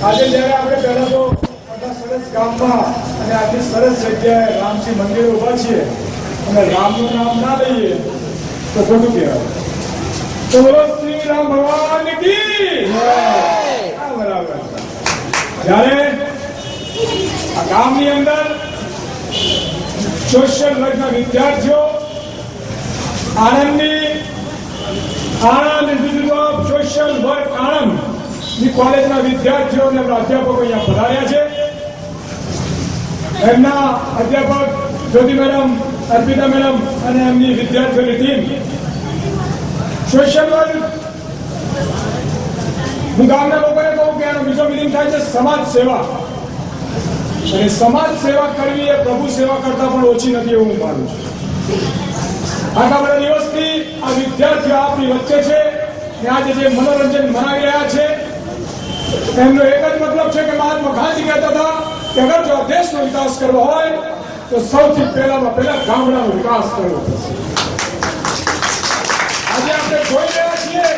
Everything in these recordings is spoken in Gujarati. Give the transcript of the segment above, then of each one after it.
આજે જ્યારે આપણે પહેલા તો આટલા સરસ ગામમાં અને આટલી સરસ જગ્યાએ રામજી મંદિર ઉભા છીએ અને રામનું નામ ના લઈએ તો ખોટું કહેવાય. તો બોલો શ્રી રામ ભગવાન કી જય. બરાબર. જ્યારે આ ગામની અંદર સોશિયલ વર્કના વિદ્યાર્થીઓ Anand institute of social work Anand ની કોલેજના વિદ્યાર્થીઓ અને અધ્યાપકો અહીંયા પધાર્યા છે. એમના અધ્યાપક જ્યોતિ મેડમ, અર્પિતા મેડમ અને એમની વિદ્યાર્થીઓની ટીમ સોશિયલ વર્ક. હું ગામના લોકોને કહું કે આનો બીજો મિનિંગ થાય છે સમાજ સેવા. અને સમાજ સેવા કરવી એ પ્રભુ સેવા કરતા પણ ઓછી નથી એવું હું માનું છું. આટલા બધા દિવસથી આ વિદ્યાર્થીઓ આપની વચ્ચે છે અને આજે જે મનોરંજન મનાવી રહ્યા છે એમનો એક જ મતલબ છે કે મહાત્મા ગાંધી કહેતા હતા કે અગર જો દેશનો વિકાસ કરવો હોય તો સૌથી પહેલા ગામડાનો વિકાસ કરવો પડશે. આજે આપણે જોઈ રહ્યા છીએ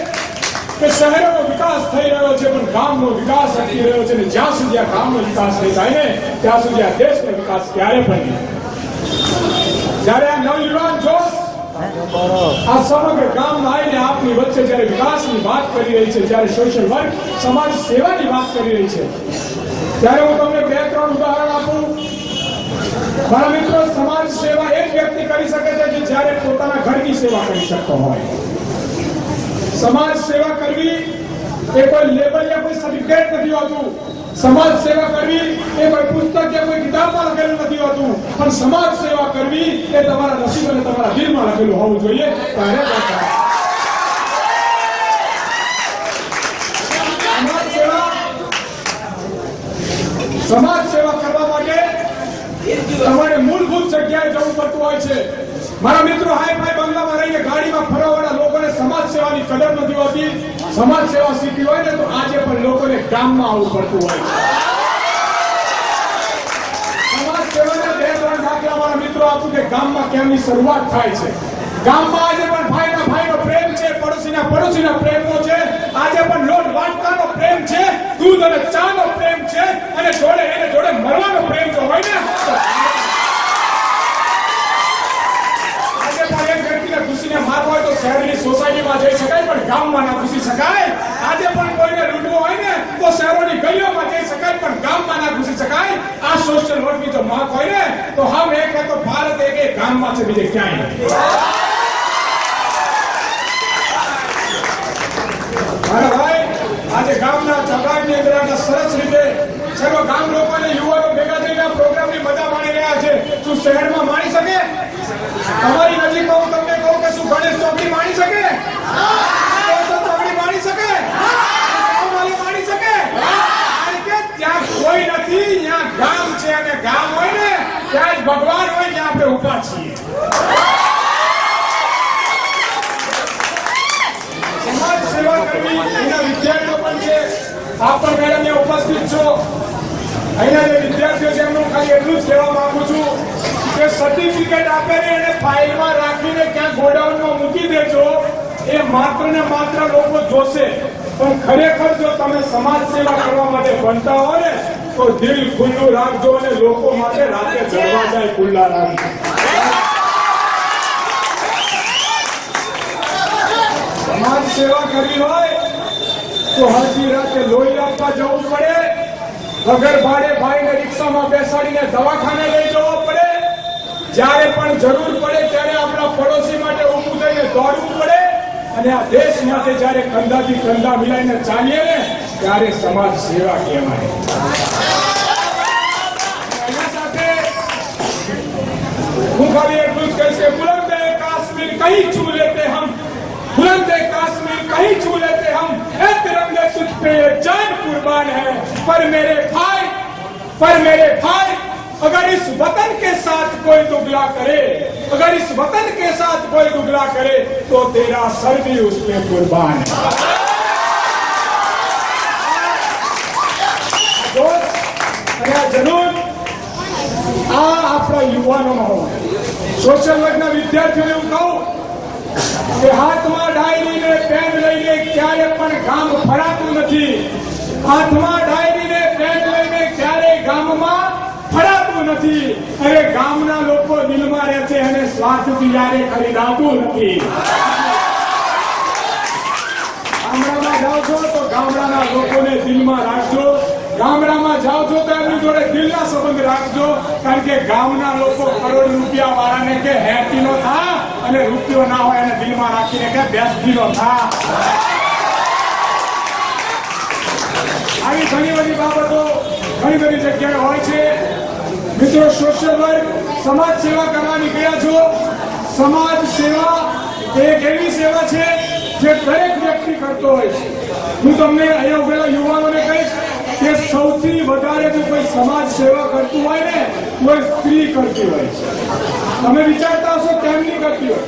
કે શહેરોનો વિકાસ થઈ રહ્યો છે પણ ગામનો વિકાસ અટકી રહ્યો છે અને જ્યાં સુધી આ ગામનો વિકાસ નહીં થાય ને ત્યાં સુધી આ દેશનો વિકાસ ક્યારે પણ નહીં. જ્યારે આ નવયુવાન જોશ આ સમગ્ર ગામમાં આવીને આપની વચ્ચે જ્યારે વિકાસની વાત કરી રહી છે, જ્યારે સોશિયલ વર્ક સમાજ સેવાની વાત કરી રહી છે, ત્યારે હું તમને 2-3 ઉદાહરણ આપું. મારા મિત્રો, સમાજ સેવા એક વ્યક્તિ કરી શકે છે કે જ્યારે પોતાના ઘરની સેવા કરી શકતો હોય. સમાજ સેવા કરવી એ કોઈ લેબલ યા કોઈ સર્ટિફિકેટ નથી હોતું. સમાજ સેવા કરવી એ કોઈ પુસ્તક કે કોઈ કિતાબમાં લખેલું નથી હોતું. પણ સમાજ સેવા કરવી એ તમારા નસીબ અને તમારા દિલમાં લખેલું હોવું જોઈએ. સમાજ સેવા કરવા માટે તમારે મૂળભૂત જગ્યાએ જવું પડતું હોય છે. મારા મિત્રો, હાઈ ફાઈ બંગલામાં રહીને ગાડીમાં ફરવાવાળા લોકોને સમાજ સેવાની કદર નથી હોતી. સમાજ સેવા શીખવી હોય ને તો આજે પણ લોકોને ગામમાં આવવું પડતું હોય છે. સમાજ સેવાના 2-3 દાખલા મારા મિત્રો આપું કે ગામમાં કેમની શરૂઆત થાય છે. ગામમાં આજે પણ ભાઈના ભાઈનો પ્રેમ છે, પડોશીના પડોશીના પ્રેમનો છે. આજે પણ લોટ વાટકાનો પ્રેમ છે, દૂધ અને ચાનો પ્રેમ છે અને જોડે એને જોડે મરવાનો પ્રેમ જો હોય ને ખુશીને મારવો હોય તો શહેરની સોસાયટીમાં જઈ શકાય પણ ગામમાં ના ઘૂસી શકાય. આજે પણ કોઈને લૂંટવો હોય ને તો શહેરોની ગલીઓમાં જઈ શકાય પણ ગામમાં ના ઘૂસી શકાય. આ સોશિયલ વર્કની જો માગ હોય ને તો હમ એક હે તો ભારત એક એ ગામમાં છે, બીજે ક્યાંય નથી. મારા ભાઈ, આજે ગામના ચગાડની અંદર આટલા સરસ રીતે સર્વ ગામ લોકો અને યુવાનો ભેગા થઈને પ્રોગ્રામની મજા માણી રહ્યા છે. શું શહેરમાં માણી શકે? તમારી નજીક હું તમને કહું કે શું ગણેશ ચોકડી માણી શકે? ચોકડી માણી શકે? માણી શકે? ત્યાં કોઈ નથી, ત્યાં ગામ છે અને ગામ હોય ને ત્યાં જ ભગવાન હોય, ત્યાં આપણે ઊભા છીએ. સમાજ સેવા કરવી એના વિદ્યાર્થીઓ પણ છે. આપ પણ મેડમ ઉપસ્થિત છો. અહીંના જે વિદ્યાર્થીઓ છે એમનું ખાલી એટલું જ કહેવા માંગુ છું કે સર્ટિફિકેટ આપેને એને ફાઇલમાં રાખીને ક્યાં ગોડાઉનમાં મૂકી દેજો. એ માત્ર ને માત્ર લોકો જોશે. પણ ખરેખર જો તમે સમાજ સેવા કરવા માટે બનતા હો ને તો દિલ ખુલ્લું રાખજો અને લોકો માટે રાતે દરવાજા ખુલ્લા રાખજો. સમાજ સેવા કરવી હોય તો હજી રાતે લોહી આપવા જવું પડે. વગર ભાડે ભાઈને રિક્ષામાં બેસાડીને દવાખાને લઈ જવો પડે. જ્યારે પણ જરૂર પડે ત્યારે આપણા પડોશી માટે ઊભું થઈને દોડવું પડે. અને આ દેશ માટે જ્યારે કંધાથી કંધા મિલાઈને ચાલીએ ને ત્યારે સમાજ સેવા કહેવાય. એના સાથે હું ખાલી એટલું જ કહીશ કે બુલંદ કાશ્મીર કहीं छू लेते हम, बुलंद काश्मीर कहीं छू लेते हम, ए तिरंगे तुझ पे ये जान कुर्बान है. पर मेरे भाई अगर इस वतन के साथ कोई दुगला करे, अगर इस वतन के साथ कोई दुगला करे तो तेरा सर भी उस पे कुर्बान है. અને જરૂર આ આપણા યુવાનોમાં હોય. સોશિયલ વર્કના વિદ્યાર્થીઓને હું કહું કે હાથમાં ડાયરી ને પેન લઈને ક્યારે પણ ગામ ફરાતું નથી. હાથમાં ડાયરી ને પેન લઈને ક્યારે ગામમાં ફરાતું નથી. અરે ગામના લોકો દિલમાં રહે છે અને સ્વાર્થથી યારે ખરીદાતું નથી. ગામડામાં જાઓ છો તો ગામડાના લોકોને દિલમાં રાખજો. ગામડામાં જાઓ છો તો એમની જોડે દિલના સંબંધ રાખજો. કારણ કે ગામના લોકો કરોડ રૂપિયા વાળાને કે હેપીનો થા અને રૂપિયો ના હોય એને દિલમાં રાખીને કે બેસતીનો થા. આવી ઘણી બધી બાબતો ઘણી બધી જગ્યાએ હોય છે. મિત્રો, સોશિયલ વર્ક, સમાજ સેવા કરવા નીકળ્યા છો. સમાજ સેવા એક એવી સેવા છે જે દરેક વ્યક્તિ કરતો હોય છે. હું તમને અહીંયા ઉભેલા યુવાનોને કહીશ કે સૌથી વધારે જો કોઈ સમાજ સેવા કરતું હોય ને તો એ સ્ત્રી કરતી હોય છે. તમે વિચારતા હશો કેમની કરતી હોય?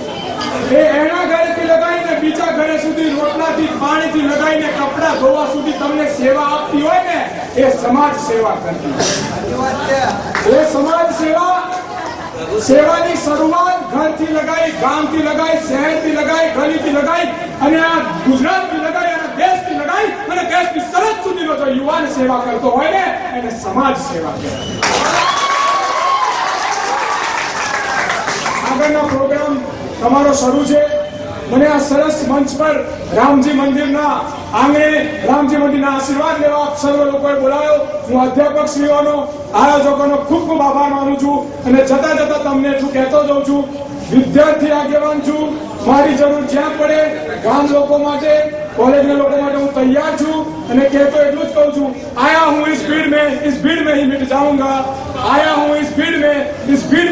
એ એના ઘરેથી લગાવીને બીજા ઘરે સુધી, રોટલાથી પાણીથી લગાવીને કપડા ધોવા સુધી તમને સેવા આપતી હોય ને એ સમાજ સેવા કરતી હોય. એ સમાજ સેવાની શરૂઆત ઘરથી લગાઈ, ગામથી લગાઈ, શહેરથી લગાઈ, ગલીથી લગાઈ અને આ ગુજરાતથી લગાઈ અને દેશથી લગાઈ અને દેશની સરહદ સુધીનો જો યુવાન સેવા કરતો હોય ને એને સમાજ સેવા કહેવાય. આગળનો પ્રોગ્રામ તમારો શરૂ છે. મને આ સરસ મંચ પર રામજી મંદિરના આંગણે રામજી મંદિરના આશીર્વાદ લેવા આપ સર્વ લોકોએ બોલાવ્યો. હું અધ્યાપક શ્રીઓનો, આયોજકોનો ખૂબ ખૂબ આભાર માનું છું અને જતા જતા તમને એટલું કહેતો જાઉં છું, વિદ્યાર્થી આગેવાન છું. મારી જરૂર જ્યાં પડે ગામ લોકો માટે, કોલેજના લોકો માટે હું તૈયાર છું અને કહેતો એટલું જ કહું છું, આયા હું इस भीड़ में ही मिट जाऊंगा. आया हूँ इस भीड़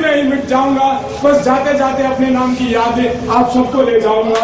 में ही मिट जाऊंगा. बस जाते जाते अपने नाम की यादें आप सबको ले जाऊंगा.